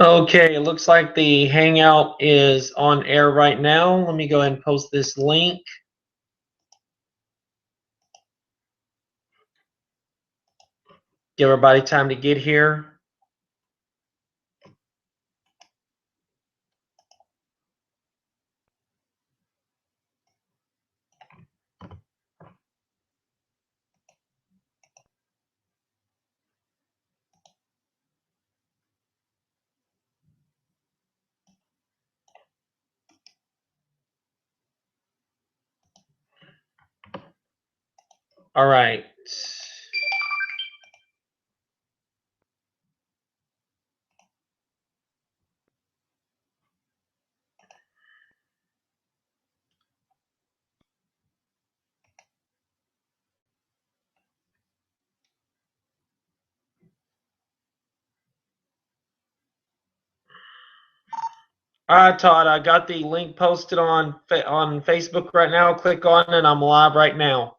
Okay, it looks like the Hangout is on air right now. Let me go ahead and post this link. Give everybody time to get here. All right. All right, Todd, I got the link posted on Facebook right now. Click on it, and I'm live right now.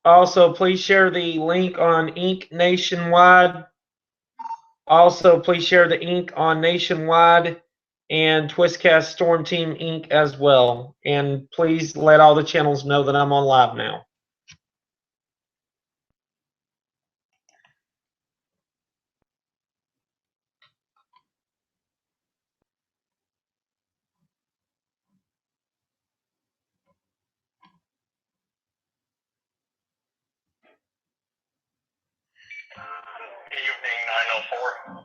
Also, please share the link on Inc. Nationwide. Also, please share the Inc. on Nationwide and Twistcast Storm Team Inc. as well. And please let all the channels know that I'm on live now. Evening 904.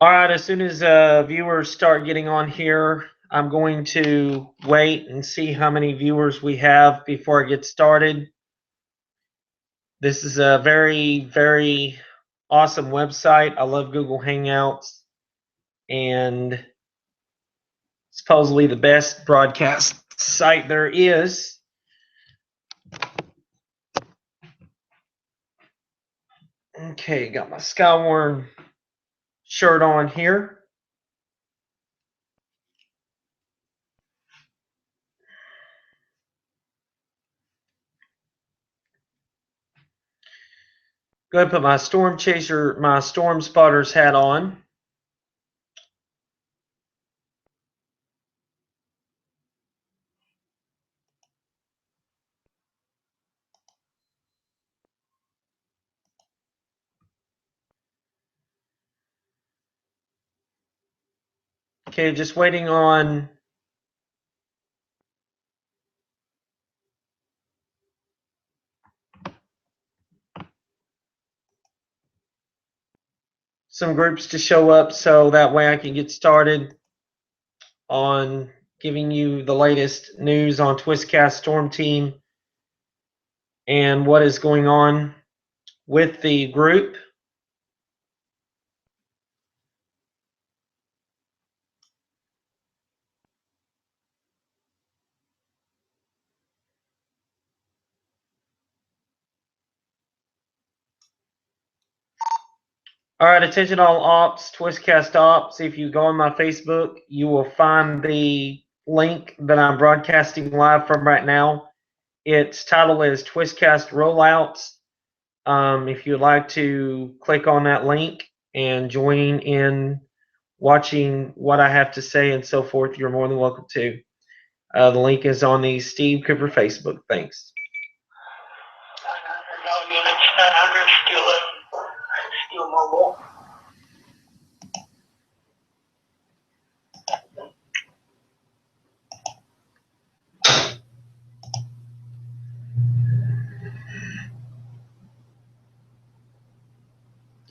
All right, as soon as viewers start getting on here, I'm going to wait and see how many viewers we have before I get started. This is a very, very awesome website. I love Google Hangouts, and supposedly the best broadcast site there is. Okay, got my Skywarn shirt on here. Go ahead and put my Storm Chaser, my Storm Spotters hat on. Okay, just waiting on some groups to show up so that way I can get started on giving you the latest news on Twistcast Storm Team and what is going on with the group. All right, attention all ops, Twistcast ops. If you go on my Facebook, you will find the link that I'm broadcasting live from right now. Its title is Twistcast Rollouts. If you'd like to click on that link and join in watching what I have to say and so forth, you're more than welcome to. The link is on the Steve Cooper Facebook. Thanks. 900 units, 900 still mobile.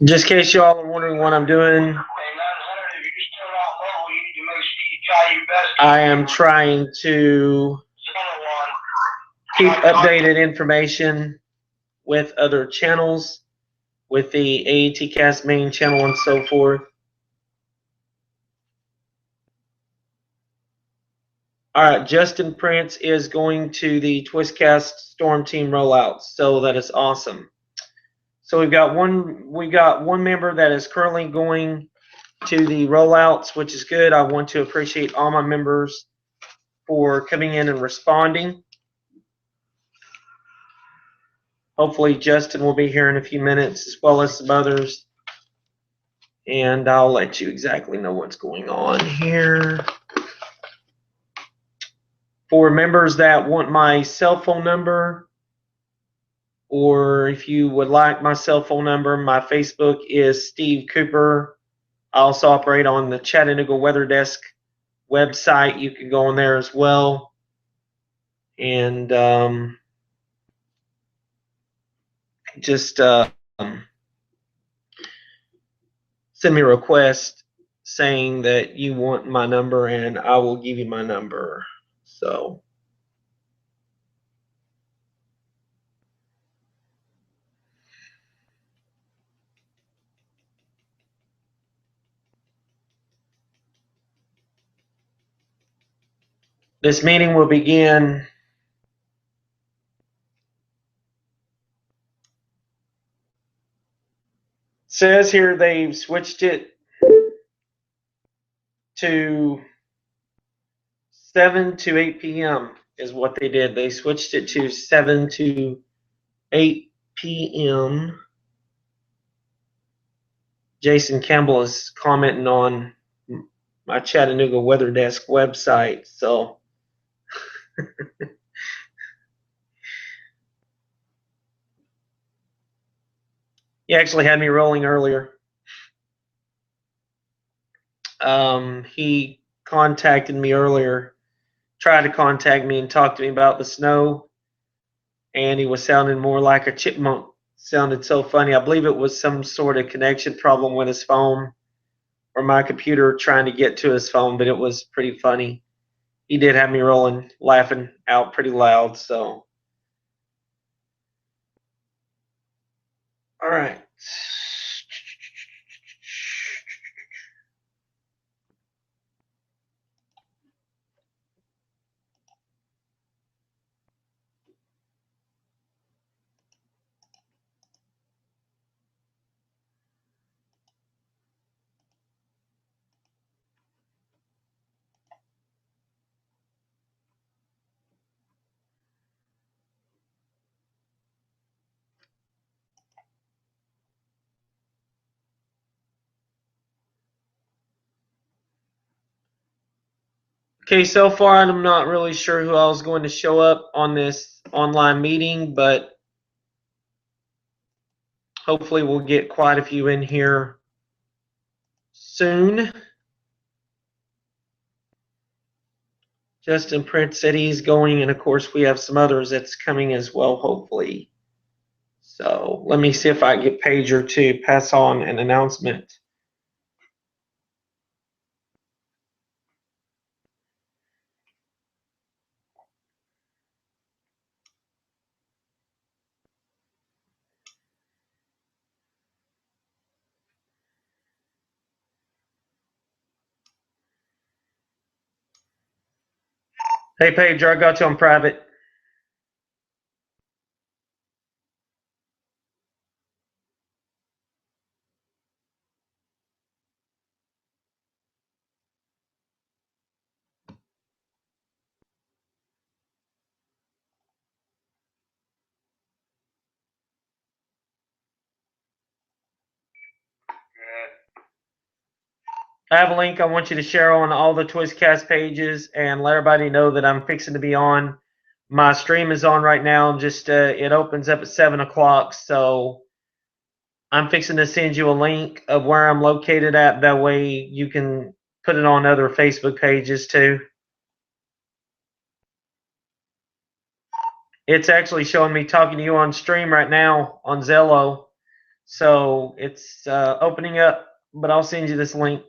Just in case y'all are wondering what I'm doing, Hey, 900, if you're still not mobile, you need to make sure you try your best. I am trying to keep updated information with other channels, with the AETcast main channel and so forth. All right, Justin Prince is going to the Twistcast Storm Team rollout, so that is awesome. So we've got one member that is currently going to the rollouts, which is good. I want to appreciate all my members for coming in and responding. Hopefully Justin will be here in a few minutes, as well as some others. And I'll let you exactly know what's going on here. For members that want my cell phone number, or if you would like my cell phone number, my Facebook is Steve Cooper. I also operate on the Chattanooga Weather Desk website. You can go on there as well. And just send me a request saying that you want my number, and I will give you my number. So this meeting will begin says here they've switched it to 7 to 8 p.m. is what they did. They switched it to 7 to 8 p.m. Jason Campbell is commenting on my Chattanooga Weather Desk website. So he actually had me rolling earlier. He contacted me earlier, tried to contact me and talk to me about the snow, and he was sounding more like a chipmunk. Sounded so funny. I believe it was some sort of connection problem with his phone or my computer trying to get to his phone, but it was pretty funny. He did have me rolling, laughing out pretty loud. So, all right. Okay, so far I'm not really sure who else is going to show up on this online meeting, but hopefully we'll get quite a few in here soon. Justin Prince said he's going, and of course we have some others that's coming as well, hopefully. So let me see if I can get Pager to pass on an announcement. Hey, Pager, I got you on private. I have a link I want you to share on all the TwizCast pages and let everybody know that I'm fixing to be on. My stream is on right now. Just it opens up at 7 o'clock, so I'm fixing to send you a link of where I'm located at. That way you can put it on other Facebook pages too. It's actually showing me talking to you on stream right now on Zello. So it's opening up, but I'll send you this link.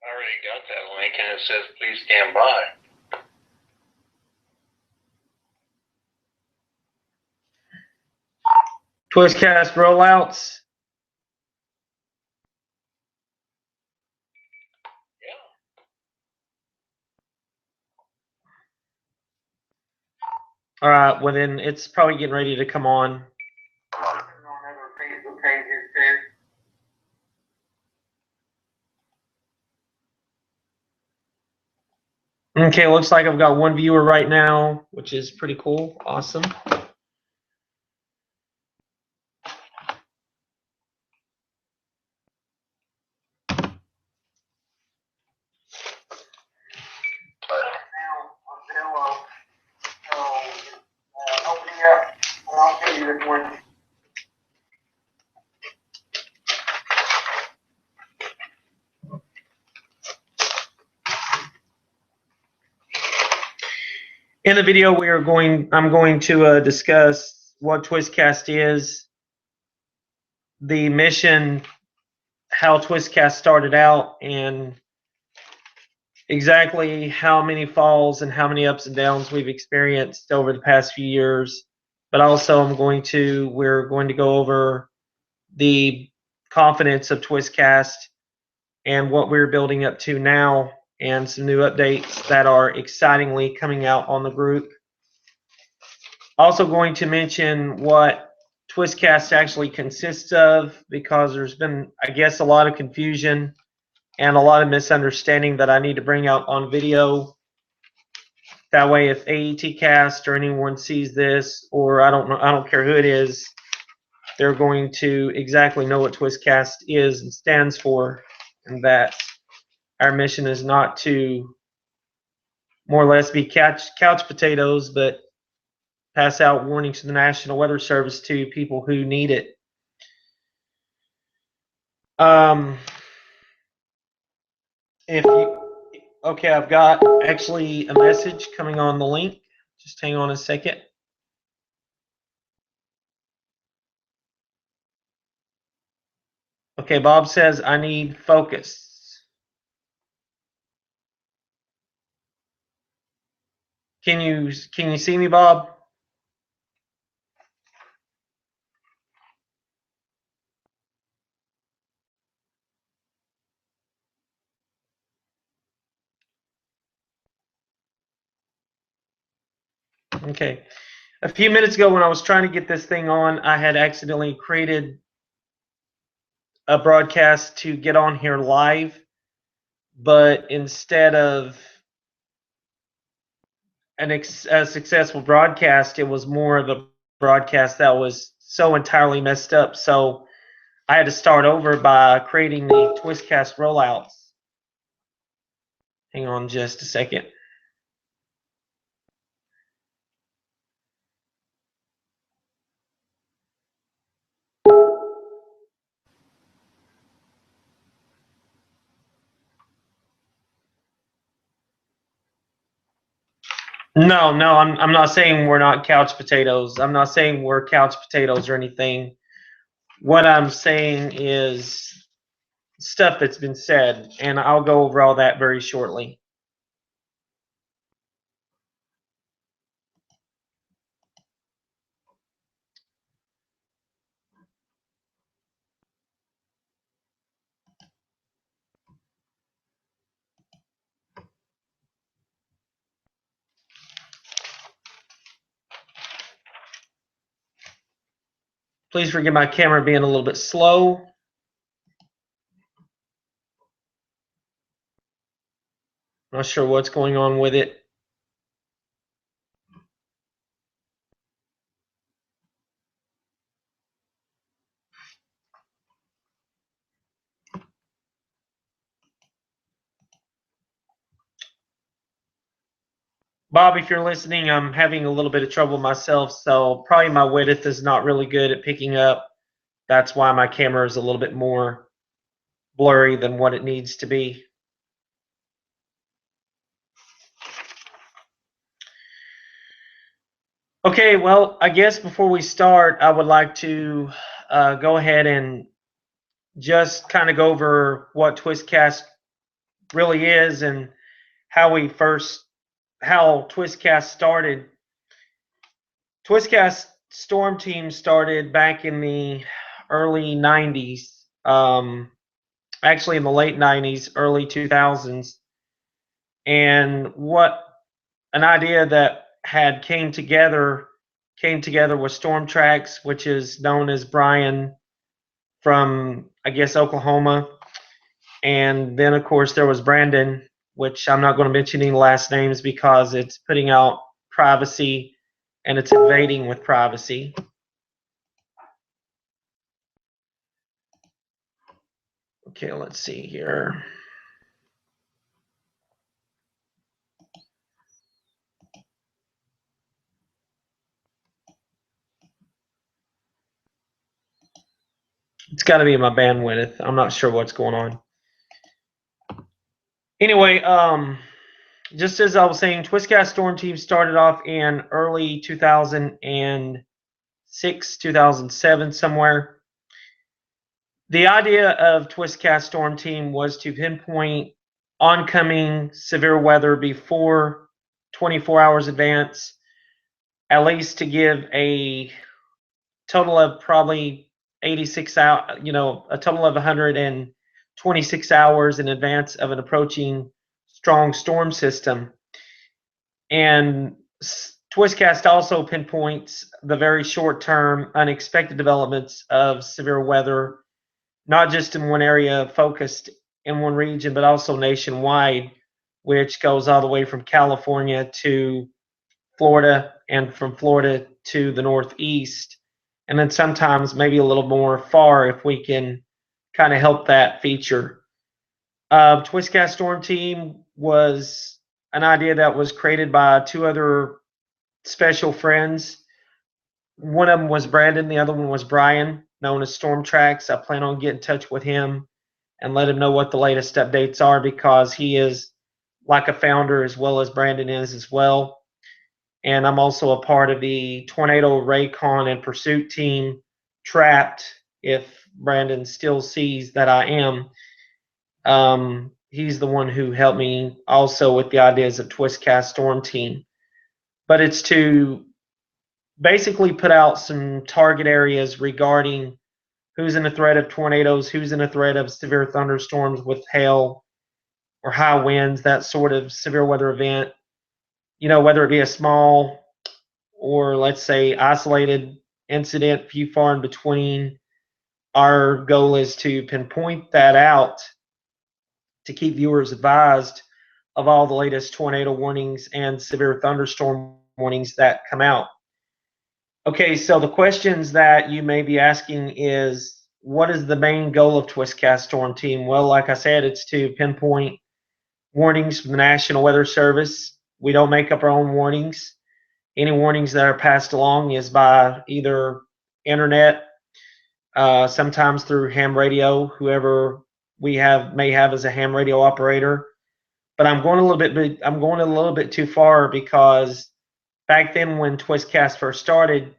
I already got that link and it says please stand by. TwizCast rollouts. All right, well then it's probably getting ready to come on. On other Facebook pages too. Okay, looks like I've got one viewer right now, which is pretty cool. Awesome. Now on Zillow, so open it up and I'll show you this one. In the video, I'm going to discuss what Twistcast is, the mission, how Twistcast started out, and exactly how many falls and how many ups and downs we've experienced over the past few years. But also, we're going to go over the confidence of Twistcast and what we're building up to now, and some new updates that are excitingly coming out on the group. Also going to mention what Twistcast actually consists of, because there's been, I guess, a lot of confusion and a lot of misunderstanding that I need to bring out on video. That way, if AETcast or anyone sees this, or I don't care who it is, they're going to exactly know what Twistcast is and stands for, and that our mission is not to more or less be couch potatoes, but pass out warnings to the National Weather Service to people who need it. Okay, I've got actually a message coming on the link. Just hang on a second. Okay, Bob says I need focus. Can you see me, Bob? Okay. A few minutes ago when I was trying to get this thing on, I had accidentally created a broadcast to get on here live, but instead of a successful broadcast, it was more of a broadcast that was so entirely messed up. So I had to start over by creating the Twistcast rollouts. Hang on just a second. No, I'm not saying we're not couch potatoes. I'm not saying we're couch potatoes or anything. What I'm saying is stuff that's been said, and I'll go over all that very shortly. Please forgive my camera being a little bit slow. Not sure what's going on with it. Bob, if you're listening, I'm having a little bit of trouble myself, so probably my width is not really good at picking up. That's why my camera is a little bit more blurry than what it needs to be. Okay, well, I guess before we start, I would like to go ahead and just kind of go over what Twistcast really is and how Twistcast started. Twistcast Storm Team started back in the early 90s, actually in the late 90s, early 2000s. And what an idea that had came together with Storm Tracks, which is known as Brian from, I guess, Oklahoma. And then, of course, there was Brandon, which I'm not going to mention any last names because it's putting out privacy and it's invading with privacy. Okay, let's see here. It's got to be my bandwidth. I'm not sure what's going on. Anyway, just as I was saying, Twistcast Storm Team started off in early 2006, 2007, somewhere. The idea of Twistcast Storm Team was to pinpoint oncoming severe weather before 24 hours advance, at least to give a total of probably 86 hours, a total of 126 hours in advance of an approaching strong storm system. And Twistcast also pinpoints the very short-term unexpected developments of severe weather, not just in one area focused in one region, but also nationwide, which goes all the way from California to Florida and from Florida to the Northeast. And then sometimes maybe a little more far if we can kind of help that feature. Twistcast Storm Team was an idea that was created by two other special friends. One of them was Brandon, the other one was Brian, known as Storm Tracks. I plan on getting in touch with him and let him know what the latest updates are because he is like a founder as well as Brandon is as well. And I'm also a part of the Tornado Raycon and Pursuit team, Trapped, if Brandon still sees that I am. He's the one who helped me also with the ideas of Twistcast Storm Team. But it's to basically put out some target areas regarding who's in the threat of tornadoes, who's in the threat of severe thunderstorms with hail or high winds, that sort of severe weather event. Whether it be a small or, let's say, isolated incident, few far in between, our goal is to pinpoint that out to keep viewers advised of all the latest tornado warnings and severe thunderstorm warnings that come out. Okay, so the questions that you may be asking is, what is the main goal of Twistcast Storm Team? Well, like I said, it's to pinpoint warnings from the National Weather Service. We don't make up our own warnings. Any warnings that are passed along is by either internet, sometimes through ham radio, whoever we may have as a ham radio operator. But I'm going a little bit too far because back then when Twistcast first started,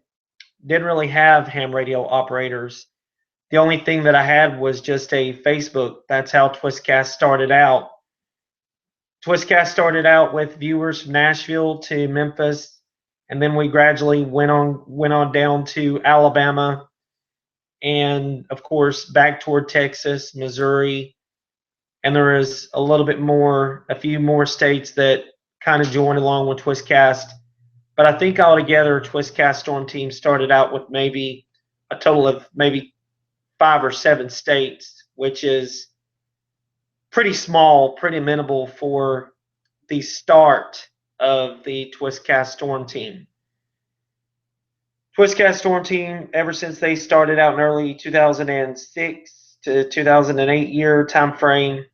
didn't really have ham radio operators. The only thing that I had was just a Facebook. That's how Twistcast started out. Twistcast started out with viewers from Nashville to Memphis, and then we gradually went on down to Alabama, and of course back toward Texas, Missouri, and there is a few more states that kind of joined along with Twistcast. But I think altogether, Twistcast Storm Team started out with maybe a total of maybe 5 or 7 states, which is pretty small, pretty minimal for the start of the Twistcast Storm Team. Twistcast Storm Team, ever since they started out in early 2006 to 2008 year time frame,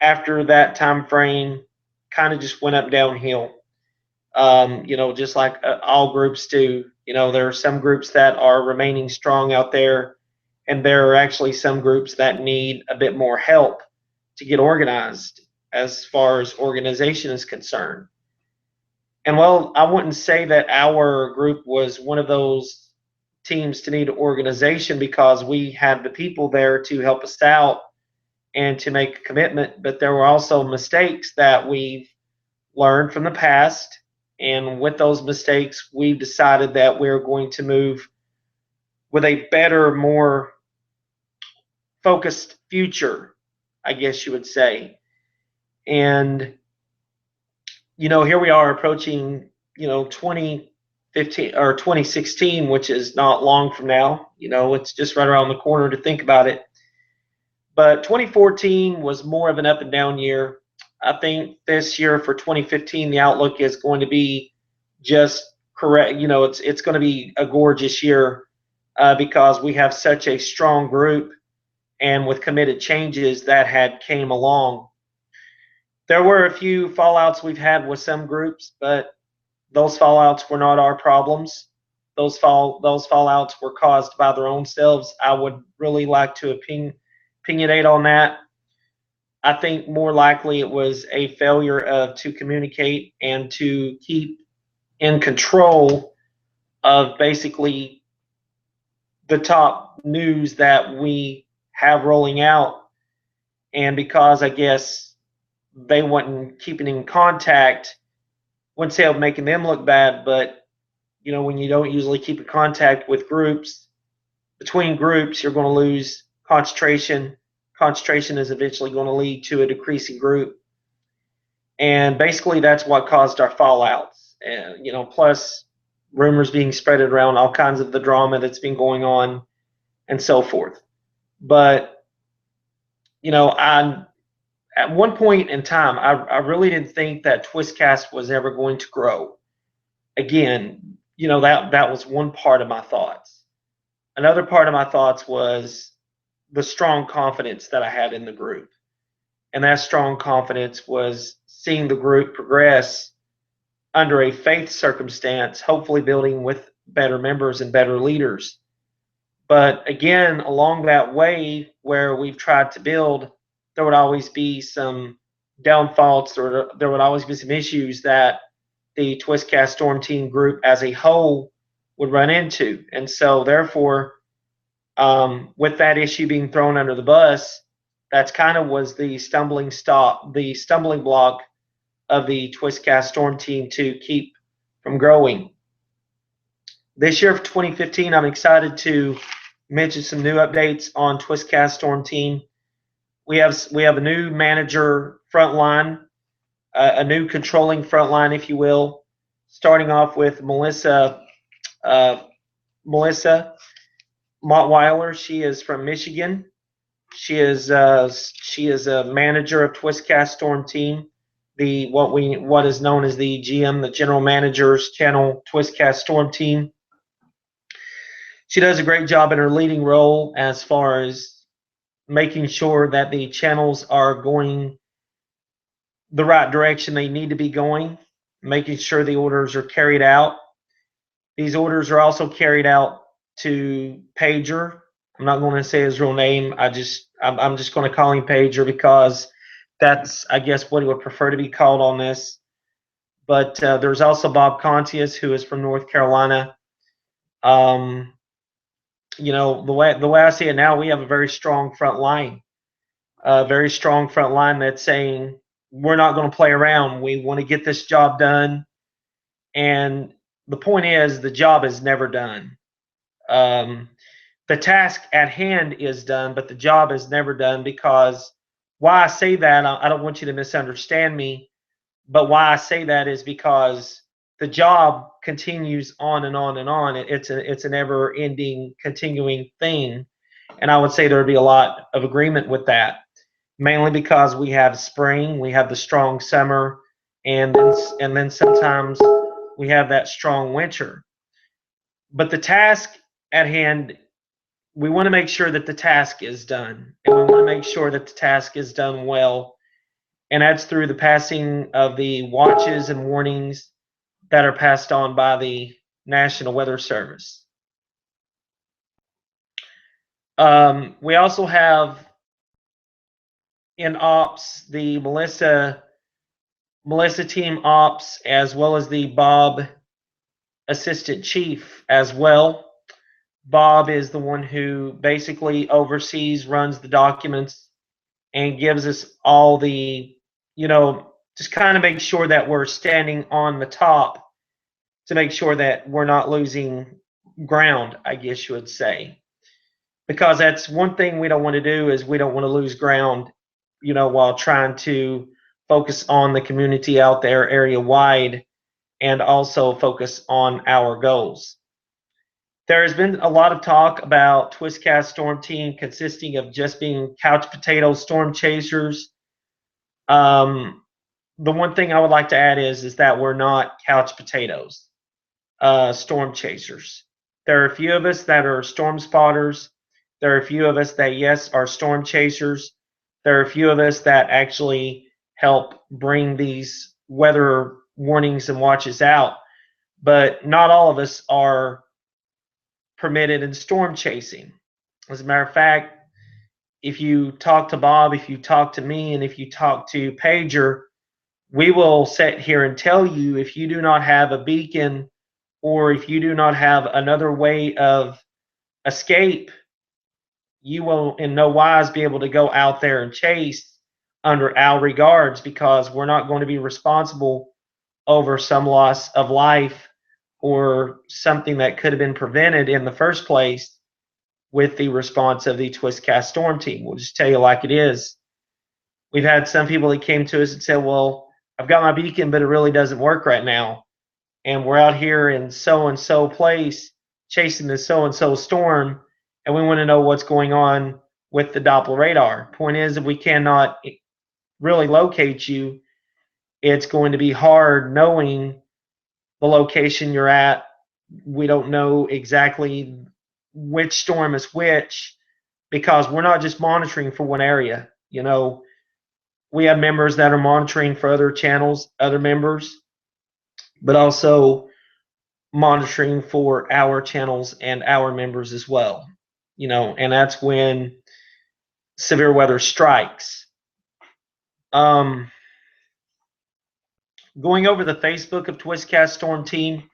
after that time frame, kind of just went up downhill. Just like all groups do. There are some groups that are remaining strong out there, and there are actually some groups that need a bit more help to get organized as far as organization is concerned. And well, I wouldn't say that our group was one of those teams to need organization because we had the people there to help us out and to make a commitment, but there were also mistakes that we've learned from the past. And with those mistakes, we've decided that we're going to move with a better, more focused future, I guess you would say. And, here we are approaching, 2015 or 2016, which is not long from now. It's just right around the corner to think about it. But 2014 was more of an up and down year. I think this year for 2015, the outlook is going to be just correct. It's going to be a gorgeous year because we have such a strong group, and with committed changes that had came along. There were a few fallouts we've had with some groups, but those fallouts were not our problems. Those fallouts were caused by their own selves. I would really like to opinionate on that. I think more likely it was a failure to communicate and to keep in control of basically the top news that we have rolling out. And because I guess they wasn't keeping in contact, wouldn't say I'm making them look bad, but when you don't usually keep in contact with groups, between groups, you're going to lose concentration. Concentration is eventually going to lead to a decreasing group. And basically that's what caused our fallouts. Plus rumors being spread around, all kinds of the drama that's been going on and so forth. But, at one point in time, I really didn't think that Twistcast was ever going to grow. Again, that was one part of my thoughts. Another part of my thoughts was the strong confidence that I had in the group. And that strong confidence was seeing the group progress under a faith circumstance, hopefully building with better members and better leaders. But again, along that way where we've tried to build, there would always be some downfalls, or there would always be some issues that the Twistcast Storm Team group as a whole would run into. And so therefore, with that issue being thrown under the bus, that's kind of was the stumbling block of the Twistcast Storm Team to keep from growing. This year for 2015, I'm excited to mention some new updates on Twistcast Storm Team. We have a new manager frontline, a new controlling frontline, if you will, starting off with Melissa Mottweiler. She is from Michigan. She is a manager of Twistcast Storm Team, what is known as the GM, the General Manager's Channel Twistcast Storm Team. She does a great job in her leading role as far as making sure that the channels are going the right direction they need to be going, making sure the orders are carried out. These orders are also carried out to Pager. I'm not going to say his real name. I'm just going to call him Pager because that's, I guess, what he would prefer to be called on this. But there's also Bob Contius, who is from North Carolina. The way I see it now, we have a very strong front line. A very strong front line that's saying, we're not going to play around. We want to get this job done. And the point is, the job is never done. The task at hand is done, but the job is never done. Because why I say that, I don't want you to misunderstand me, but why I say that is because the job continues on and on and on. It's a never-ending, continuing thing, and I would say there would be a lot of agreement with that, mainly because we have spring, we have the strong summer, and then sometimes we have that strong winter. But the task at hand, we want to make sure that the task is done, and we want to make sure that the task is done well, and that's through the passing of the watches and warnings that are passed on by the National Weather Service. We also have in ops the Melissa team ops, as well as the Bob assistant chief as well. Bob is the one who basically oversees, runs the documents, and gives us all the, just kind of make sure that we're standing on the top to make sure that we're not losing ground, I guess you would say. Because that's one thing we don't want to do, is we don't want to lose ground, while trying to focus on the community out there area wide and also focus on our goals. There has been a lot of talk about Twistcast Storm Team consisting of just being couch potato storm chasers. The one thing I would like to add is that we're not couch potatoes, storm chasers. There are a few of us that are storm spotters. There are a few of us that, yes, are storm chasers. There are a few of us that actually help bring these weather warnings and watches out, but not all of us are permitted in storm chasing. As a matter of fact, if you talk to Bob, if you talk to me, and if you talk to Pager, we will sit here and tell you if you do not have a beacon or if you do not have another way of escape, you will in no wise be able to go out there and chase under our regards, because we're not going to be responsible over some loss of life or something that could have been prevented in the first place with the response of the Twistcast Storm Team. We'll just tell you like it is. We've had some people that came to us and said, well, I've got my beacon, but it really doesn't work right now. And we're out here in so-and-so place chasing the so-and-so storm, and we want to know what's going on with the Doppler radar. Point is, if we cannot really locate you, it's going to be hard knowing the location you're at. We don't know exactly which storm is which, because we're not just monitoring for one area. You know, we have members that are monitoring for other channels, other members, but also monitoring for our channels and our members as well. You know, and that's when severe weather strikes. Going over the Facebook of Twistcast Storm Team,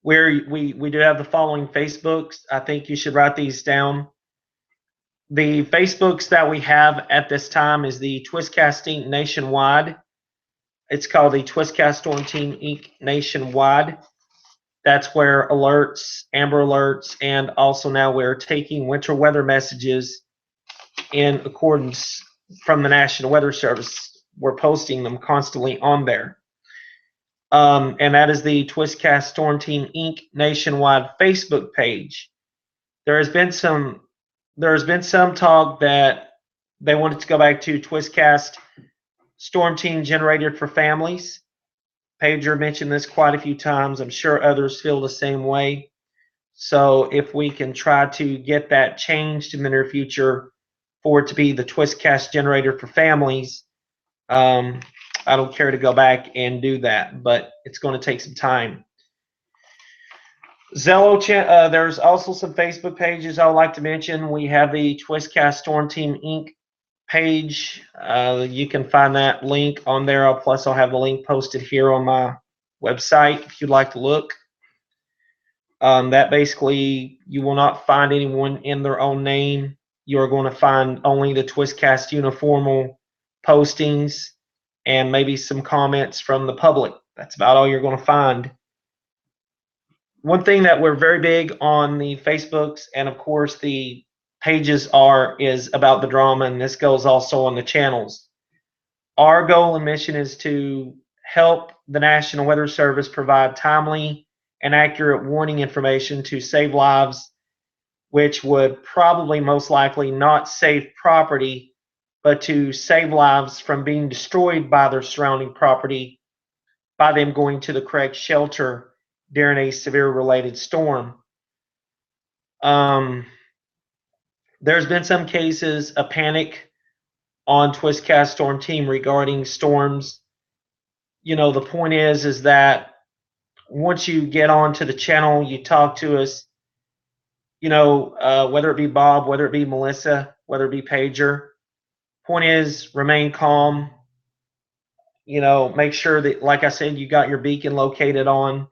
where we do have the following Facebooks. I think you should write these down. The Facebooks that we have at this time is the Twistcast Inc. Nationwide. It's called the Twistcast Storm Team Inc. Nationwide. That's where alerts, Amber Alerts, and also now we're taking winter weather messages in accordance from the National Weather Service. We're posting them constantly on there. And that is the Twistcast Storm Team Inc. Nationwide Facebook page. There has been some talk that they wanted to go back to Twistcast Storm Team Generated for Families. Pager mentioned this quite a few times. I'm sure others feel the same way. So if we can try to get that changed in the near future for it to be the Twistcast Generator for Families, I don't care to go back and do that, but it's going to take some time. Zello, there's also some Facebook pages I would like to mention. We have the Twistcast Storm Team Inc. page. You can find that link on there. Plus, I'll have the link posted here on my website if you'd like to look. That basically, you will not find anyone in their own name. You are going to find only the Twistcast uniformal postings and maybe some comments from the public. That's about all you're going to find. One thing that we're very big on the Facebooks, and of course the pages is about the drama, and this goes also on the channels. Our goal and mission is to help the National Weather Service provide timely and accurate warning information to save lives, which would probably most likely not save property, but to save lives from being destroyed by their surrounding property by them going to the correct shelter during a severe related storm. There's been some cases of panic on Twistcast Storm Team regarding storms. You know, the point is that once you get onto the channel, you talk to us, you know, whether it be Bob, whether it be Melissa, whether it be Pager, point is remain calm. You know, make sure that, like I said, you got your beacon located on.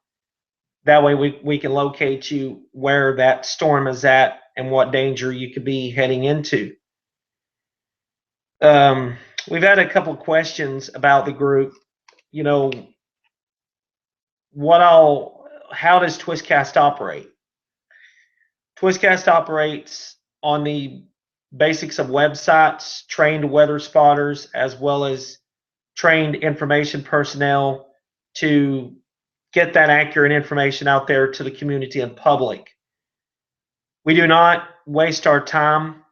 That way we can locate you where that storm is at and what danger you could be heading into. We've had a couple questions about the group. You know, how does Twistcast operate? Twistcast operates on the basics of websites, trained weather spotters, as well as trained information personnel to get that accurate information out there to the community and public. We do not waste our time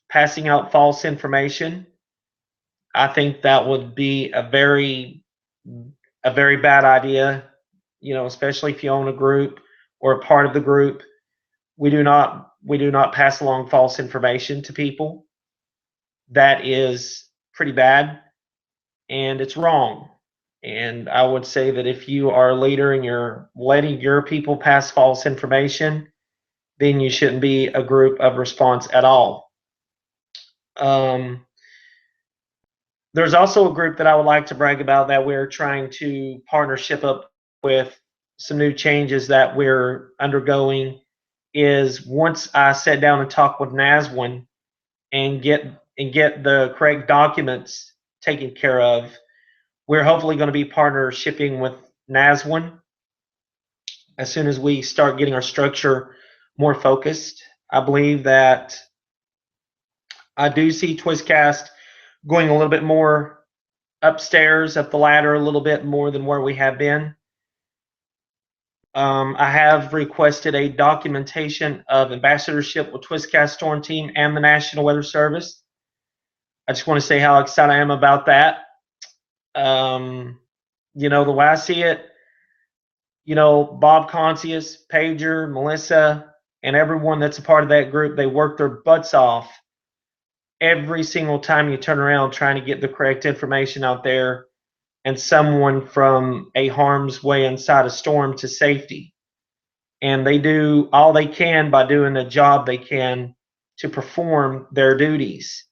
passing out false information. I think that would be a very bad idea, especially if you own a group or a part of the group. We do not pass along false information to people. That is pretty bad, and it's wrong. And I would say that if you are a leader and you're letting your people pass false information, then you shouldn't be a group of response at all. There's also a group that I would like to brag about that we're trying to partnership up with. Some new changes that we're undergoing is once I sit down and talk with NASWIN and get the correct documents taken care of, we're hopefully going to be partnershipping with NASWIN as soon as we start getting our structure more focused. I believe that I do see Twizcast going a little bit more upstairs, up the ladder a little bit more than where we have been. I have requested a documentation of ambassadorship with Twizcast Storm Team and the National Weather Service. I just want to say how excited I am about that. The way I see it, Bob Concius, Pager, Melissa, and everyone that's a part of that group, they work their butts off every single time you turn around trying to get the correct information out there and someone from a harm's way inside a storm to safety. And they do all they can by doing the job they can to perform their duties.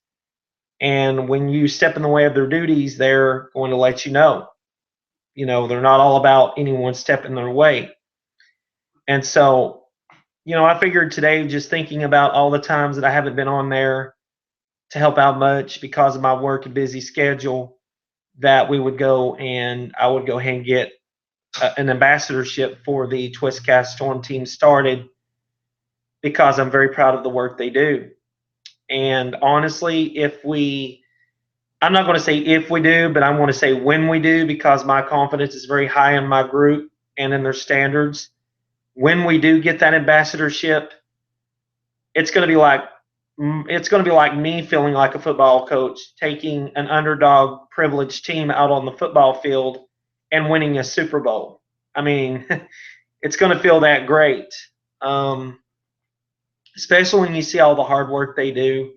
And when you step in the way of their duties, they're going to let you know. They're not all about anyone stepping their way. And so, I figured today, just thinking about all the times that I haven't been on there to help out much because of my work and busy schedule, that I would go ahead and get an ambassadorship for the Twizcast Storm Team started, because I'm very proud of the work they do. And honestly, I'm not going to say if we do, but I'm going to say when we do, because my confidence is very high in my group and in their standards. When we do get that ambassadorship, it's going to be like me feeling like a football coach taking an underdog privileged team out on the football field and winning a Super Bowl. I mean, it's going to feel that great, especially when you see all the hard work they do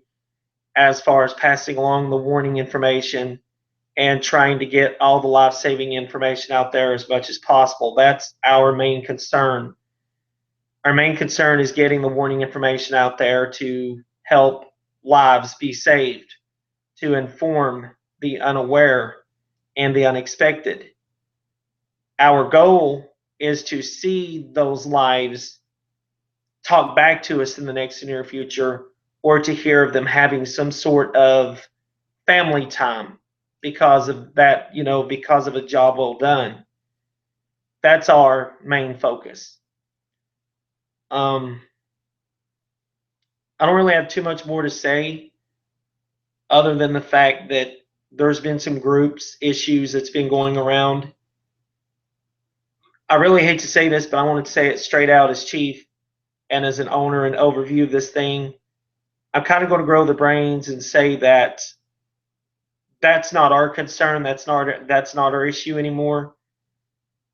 as far as passing along the warning information and trying to get all the life-saving information out there as much as possible. That's our main concern. Our main concern is getting the warning information out there to help lives be saved, to inform the unaware and the unexpected. Our goal is to see those lives talk back to us in the next near future, or to hear of them having some sort of family time because of that, because of a job well done. That's our main focus. I don't really have too much more to say other than the fact that there's been some groups issues that's been going around. I really hate to say this, but I wanted to say it straight out as chief and as an owner and overview of this thing. I'm kind of going to grow the brains and say that that's not our concern. That's not our issue anymore,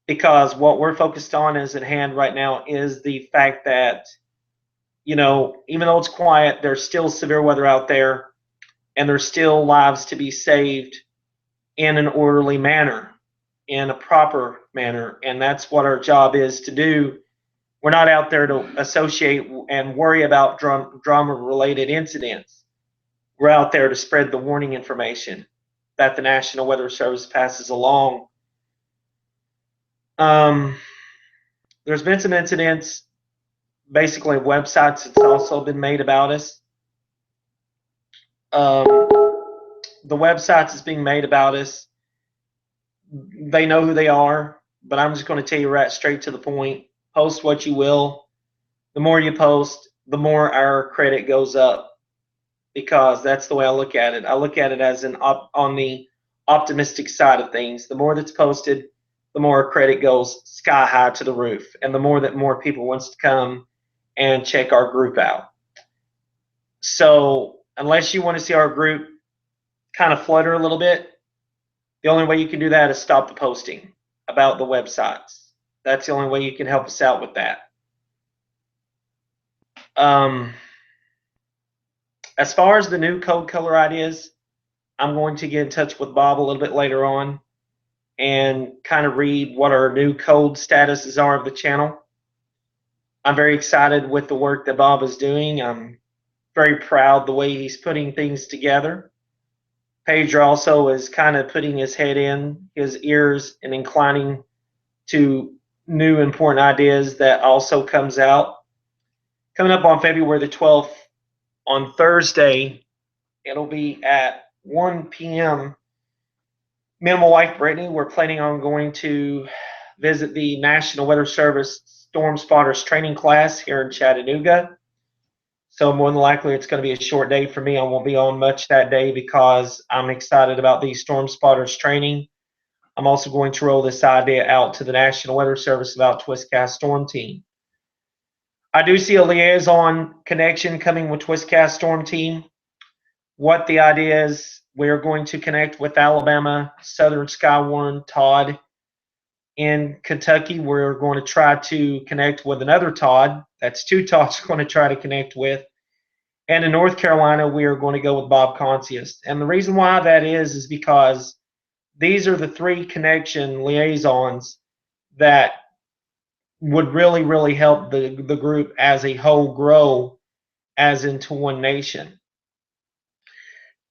because what we're focused on is at hand right now is the fact that, even though it's quiet, there's still severe weather out there, and there's still lives to be saved in an orderly manner, in a proper manner. And that's what our job is to do. We're not out there to associate and worry about drama-related incidents. We're out there to spread the warning information that the National Weather Service passes along. There's been some incidents, basically websites that's also been made about us. The websites that's being made about us, they know who they are, but I'm just going to tell you right straight to the point. Post what you will. The more you post, the more our credit goes up, because that's the way I look at it. I look at it as on the optimistic side of things. The more that's posted, the more our credit goes sky high to the roof, and the more that more people wants to come and check our group out. So unless you want to see our group kind of flutter a little bit, the only way you can do that is stop the posting about the websites. That's the only way you can help us out with that. As far as the new code color ideas, I'm going to get in touch with Bob a little bit later on and kind of read what our new code statuses are of the channel. I'm very excited with the work that Bob is doing. I'm very proud the way he's putting things together. Pedro also is kind of putting his head in his ears and inclining to new important ideas that also comes out. Coming up on February the 12th, on Thursday, it'll be at 1 p.m. Me and my wife, Brittany, we're planning on going to visit the National Weather Service Storm Spotters training class here in Chattanooga. So more than likely it's going to be a short day for me. I won't be on much that day because I'm excited about the Storm Spotters training. I'm also going to roll this idea out to the National Weather Service about Twistcast Storm Team. I do see a liaison connection coming with Twistcast Storm Team. What the idea is, we're going to connect with Alabama, Southern Skywarn, Todd. In Kentucky, we're going to try to connect with another Todd. That's two Todds we're going to try to connect with. And in North Carolina, we are going to go with Bob Concius. And the reason why that is because these are the three connection liaisons that would really, really help the group as a whole grow as into one nation.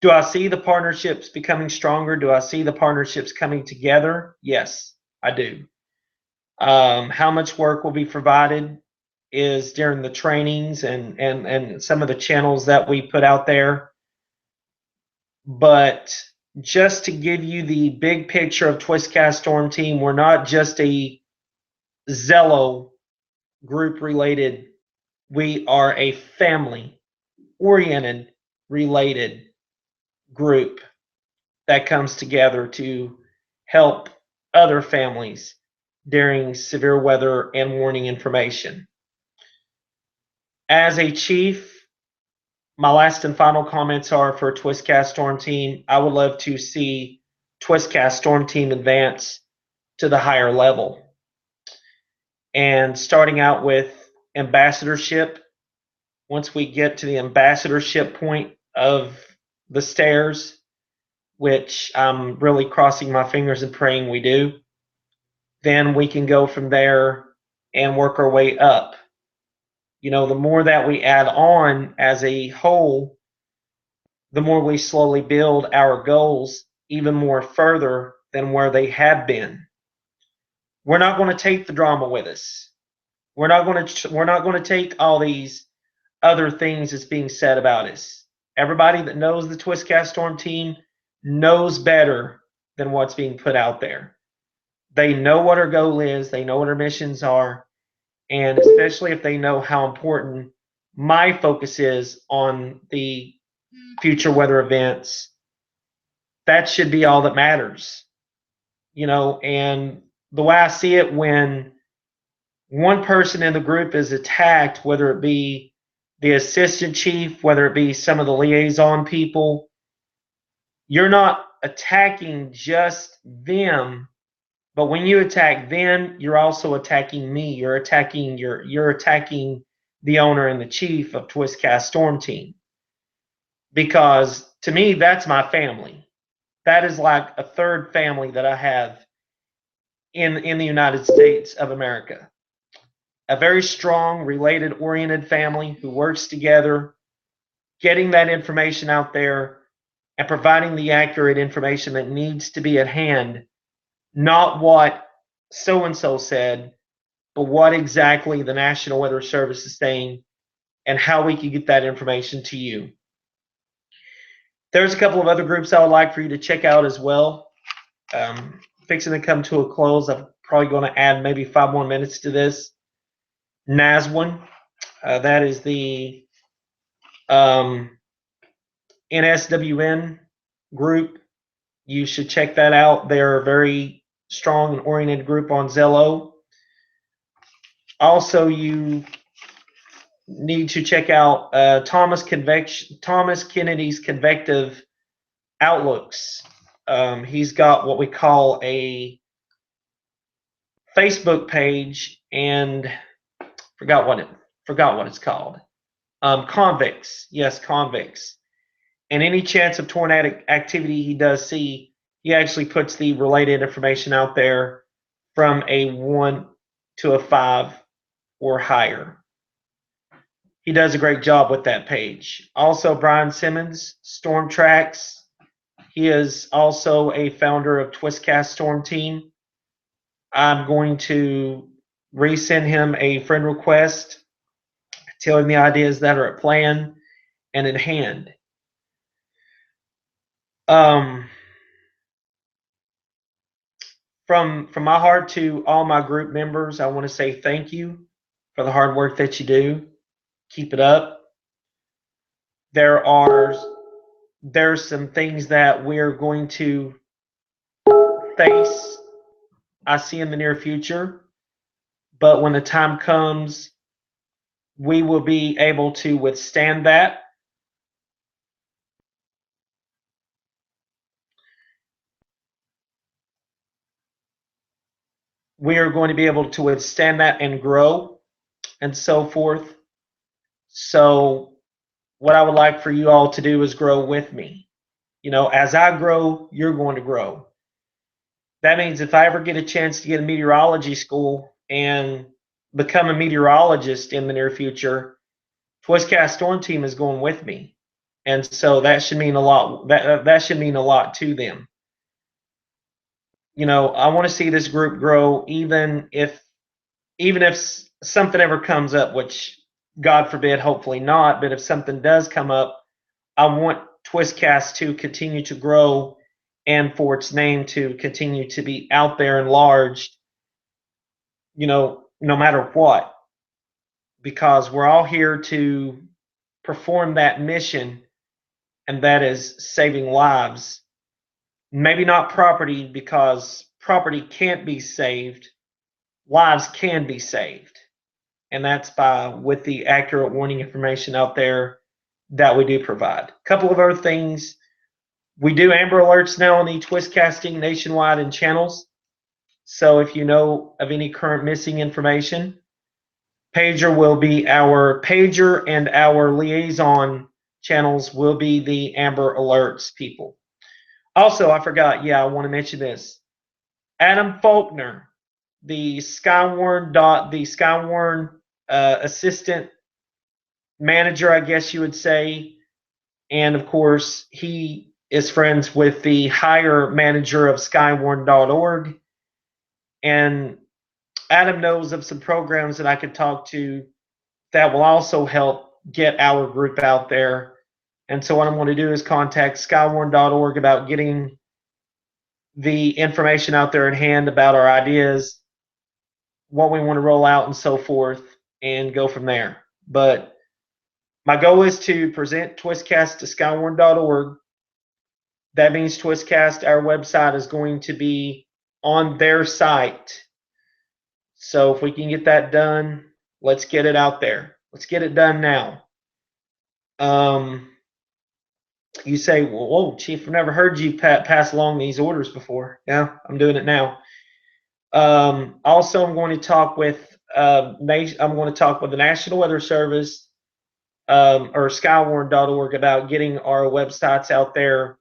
Do I see the partnerships becoming stronger? Do I see the partnerships coming together? Yes, I do. How much work will be provided is during the trainings and some of the channels that we put out there. But just to give you the big picture of Twistcast Storm Team, we're not just a Zello group related. We are a family oriented related group that comes together to help other families during severe weather and warning information. As a chief, my last and final comments are for Twistcast Storm Team. I would love to see Twistcast Storm Team advance to the higher level. And starting out with ambassadorship, once we get to the ambassadorship point of the stairs, which I'm really crossing my fingers and praying we do, then we can go from there and work our way up. You know, the more that we add on as a whole, the more we slowly build our goals even more further than where they have been. We're not going to take the drama with us. We're not going to take all these other things that's being said about us. Everybody that knows the Twistcast Storm Team knows better than what's being put out there. They know what our goal is. They know what our missions are. And especially if they know how important my focus is on the future weather events, that should be all that matters. You know, and the way I see it, when one person in the group is attacked, whether it be the assistant chief, whether it be some of the liaison people, you're not attacking just them, but when you attack them, you're also attacking me. You're attacking the owner and the chief of Twistcast Storm Team. Because to me, that's my family. That is like a third family that I have in the United States of America. A very strong, related, oriented family who works together, getting that information out there and providing the accurate information that needs to be at hand, not what so-and-so said, but what exactly the National Weather Service is saying and how we can get that information to you. There's a couple of other groups I would like for you to check out as well. Fixing to come to a close. I'm probably going to add maybe 5 more minutes to this. NASWN, that is the NSWN group. You should check that out. They're very strong and oriented group on Zello. Also, you need to check out Thomas Kennedy's Convective Outlooks. He's got what we call a Facebook page, and forgot what it's called. Convicts, yes, convicts. And any chance of tornadic activity he does see, he actually puts the related information out there from a 1 to a 5 or higher. He does a great job with that page. Also, Brian Simmons, Storm Tracks. He is also a founder of Twistcast Storm Team. I'm going to resend him a friend request, telling the ideas that are at plan and in hand. From my heart to all my group members, I want to say thank you for the hard work that you do. Keep it up. There's some things that we're going to face, I see in the near future, but when the time comes, we will be able to withstand that. We are going to be able to withstand that and grow and so forth. So what I would like for you all to do is grow with me. You know, as I grow, you're going to grow. That means if I ever get a chance to get a meteorology school and become a meteorologist in the near future, Twistcast Storm Team is going with me. And so that should mean a lot. That should mean a lot to them. You know, I want to see this group grow, even if something ever comes up, which God forbid, hopefully not, but if something does come up, I want Twistcast to continue to grow and for its name to continue to be out there and large, you know, no matter what, because we're all here to perform that mission, and that is saving lives. Maybe not property, because property can't be saved. Lives can be saved. And that's with the accurate warning information out there that we do provide. A couple of other things. We do Amber Alerts now on the Twistcasting nationwide and channels. So if you know of any current missing information, Pager will be our Pager, and our liaison channels will be the Amber Alerts people. Also, I forgot, I want to mention this. Adam Faulkner, the Skywarn assistant manager, I guess you would say, and of course, he is friends with the higher manager of Skywarn.org. And Adam knows of some programs that I could talk to that will also help get our group out there. And so what I'm going to do is contact Skywarn.org about getting the information out there in hand about our ideas, what we want to roll out and so forth, and go from there. But my goal is to present Twistcast to Skywarn.org. That means Twistcast, our website, is going to be on their site. So if we can get that done, let's get it out there. Let's get it done now. You say, well, whoa, Chief, I've never heard you pass along these orders before. Yeah, I'm doing it now. Also, I'm going to talk with the National Weather Service or Skywarn.org about getting our websites out there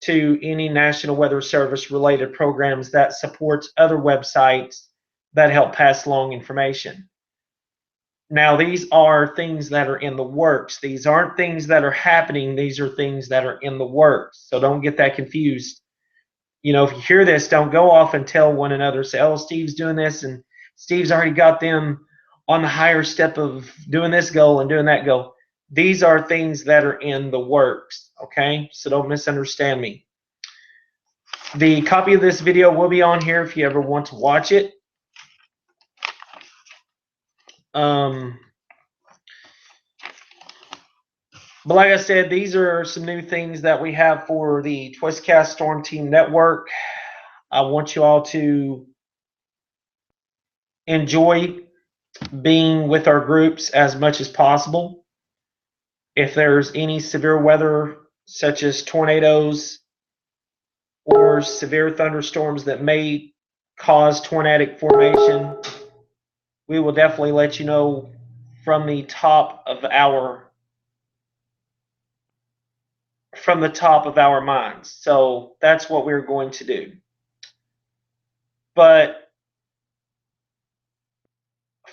to any National Weather Service related programs that supports other websites that help pass along information. Now, these are things that are in the works. These aren't things that are happening. These are things that are in the works. So don't get that confused. You know, if you hear this, don't go off and tell one another, say, oh, Steve's doing this, and Steve's already got them on the higher step of doing this goal and doing that goal. These are things that are in the works, okay? So don't misunderstand me. The copy of this video will be on here if you ever want to watch it. But like I said, these are some new things that we have for the Twistcast Storm Team Network. I want you all to enjoy being with our groups as much as possible. If there's any severe weather, such as tornadoes or severe thunderstorms that may cause tornadic formation, we will definitely let you know from the top of our minds. So that's what we're going to do. But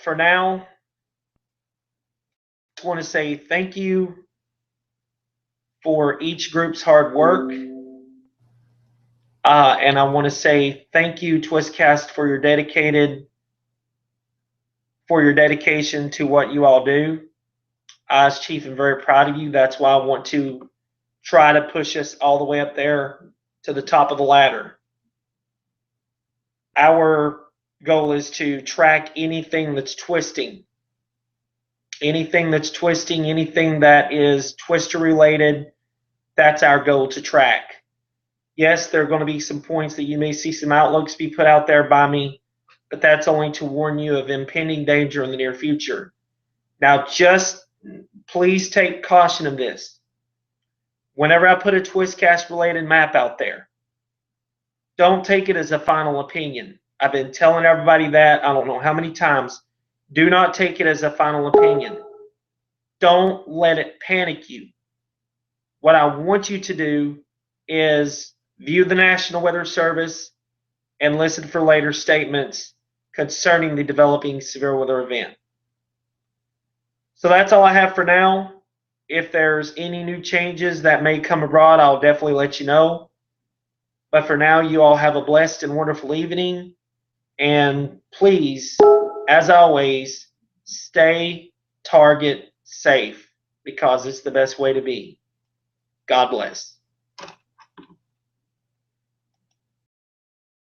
for now, I just want to say thank you for each group's hard work. And I want to say thank you, Twistcast, for your dedication to what you all do. I, as chief, am very proud of you. That's why I want to try to push us all the way up there to the top of the ladder. Our goal is to track anything that's twisting. Anything that's twisting, anything that is twister related, that's our goal to track. Yes, there are going to be some points that you may see some outlooks be put out there by me, but that's only to warn you of impending danger in the near future. Now, just please take caution of this. Whenever I put a Twistcast related map out there, don't take it as a final opinion. I've been telling everybody that I don't know how many times. Do not take it as a final opinion. Don't let it panic you. What I want you to do is view the National Weather Service and listen for later statements concerning the developing severe weather event. So that's all I have for now. If there's any new changes that may come abroad, I'll definitely let you know. But for now, you all have a blessed and wonderful evening. And please, as always, stay target safe, because it's the best way to be. God bless.